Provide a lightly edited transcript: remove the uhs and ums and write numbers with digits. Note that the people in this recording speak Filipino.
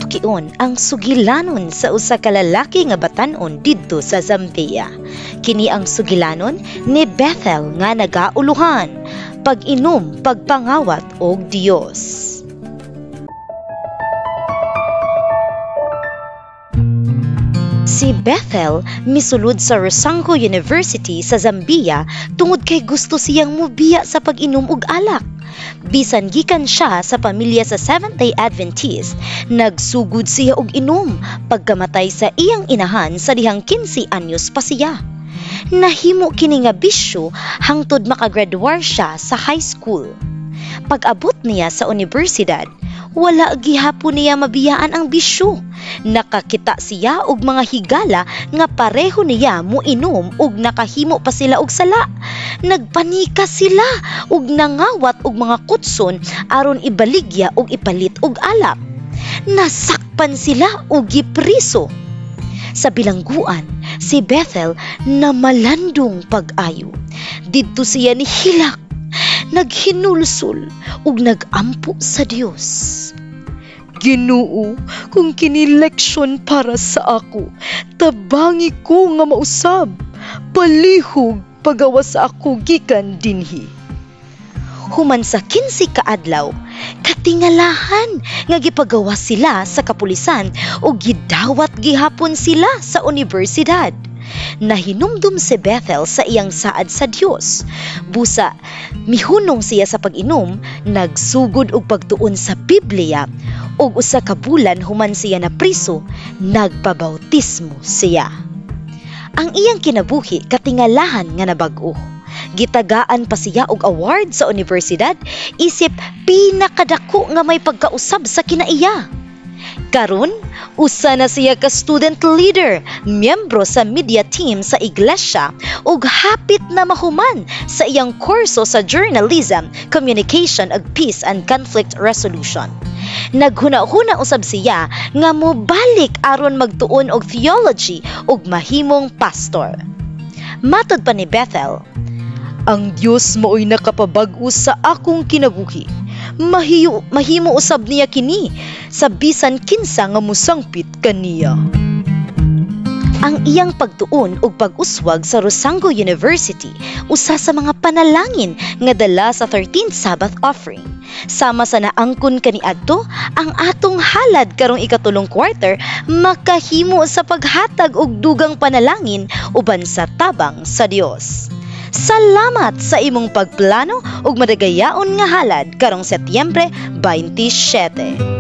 tukion ang sugilanon sa usa ka lalaki nga batan-on didto sa Zambia. Kini ang sugilanon ni Bethel nga nagauluhan, pag-inom, pagpangawat og Dios. Si Bethel misulod sa Rosango University sa Zambia tungod kay gusto siyang mubiya sa pag-inom og alak. Bisan gikan siya sa pamilya sa Seventh-day Adventist, nagsugod siya og inom pagkamatay sa iyang inahan sa dihang 15 anyos pa siya. Nahimo kini nga bisyo hangtod makagraduar siya sa high school. Pag-abot niya sa universidad, wala gihapon niya mabiyaan ang bisyo. Nakakita siya og mga higala nga pareho niya moinom ug nakahimo pa sila og sala. Nagpanika sila ug nangawat og mga kutson aron ibaligya ug ipalit og alak. Nasakpan sila ug gipriso. Sa bilangguan, si Bethel na malandong pag-ayo. Didto siya ni hilak, naghinulsol ug nagampo sa Dios. Ginoo, kung kini leksyon para sa ako, tabangi ko nga mausab, palihog pagawa sa ako gikan dinhi. Human sa 15 ka adlaw, katingalahan nga gipagawa sila sa kapulisan o gidawat gihapon sila sa universidad. Nahinumdum si Bethel sa iyang saad sa Dios. Busa, mihunong siya sa pag-inom, nagsugod og pagtuon sa Biblia, ug usa ka bulan human siya na priso, nagpabautismo siya. Ang iyang kinabuhi katingalahan nga nabag-o. Gitagaan pa siya og award sa universidad isip pinakadako nga may pagkausab sa kinaiya. Karon, usa na siya ka student leader, miyembro sa media team sa iglesia ug hapit na mahuman sa iyang kurso sa journalism, communication ug peace and conflict resolution. Naghuna-huna usab siya nga mobalik aron magtuon og theology ug mahimong pastor. Matod pa ni Bethel, ang Dios mao'y nakapabag-o sa akong kinabuhi. Mahimo usab niya kini sa bisan kinsa nga musangpit kaniya. Ang iyang pagtuon ug pag-uswag sa Rosango University usa sa mga panalangin nga dala sa 13th Sabbath offering. Sama sa naangkon kaniadto, ang atong halad karong ikatulong quarter makahimo sa paghatag og dugang panalangin uban sa tabang sa Dios. Salamat sa imong pagplano ug madagayaon nga halad karong Setyembre 27.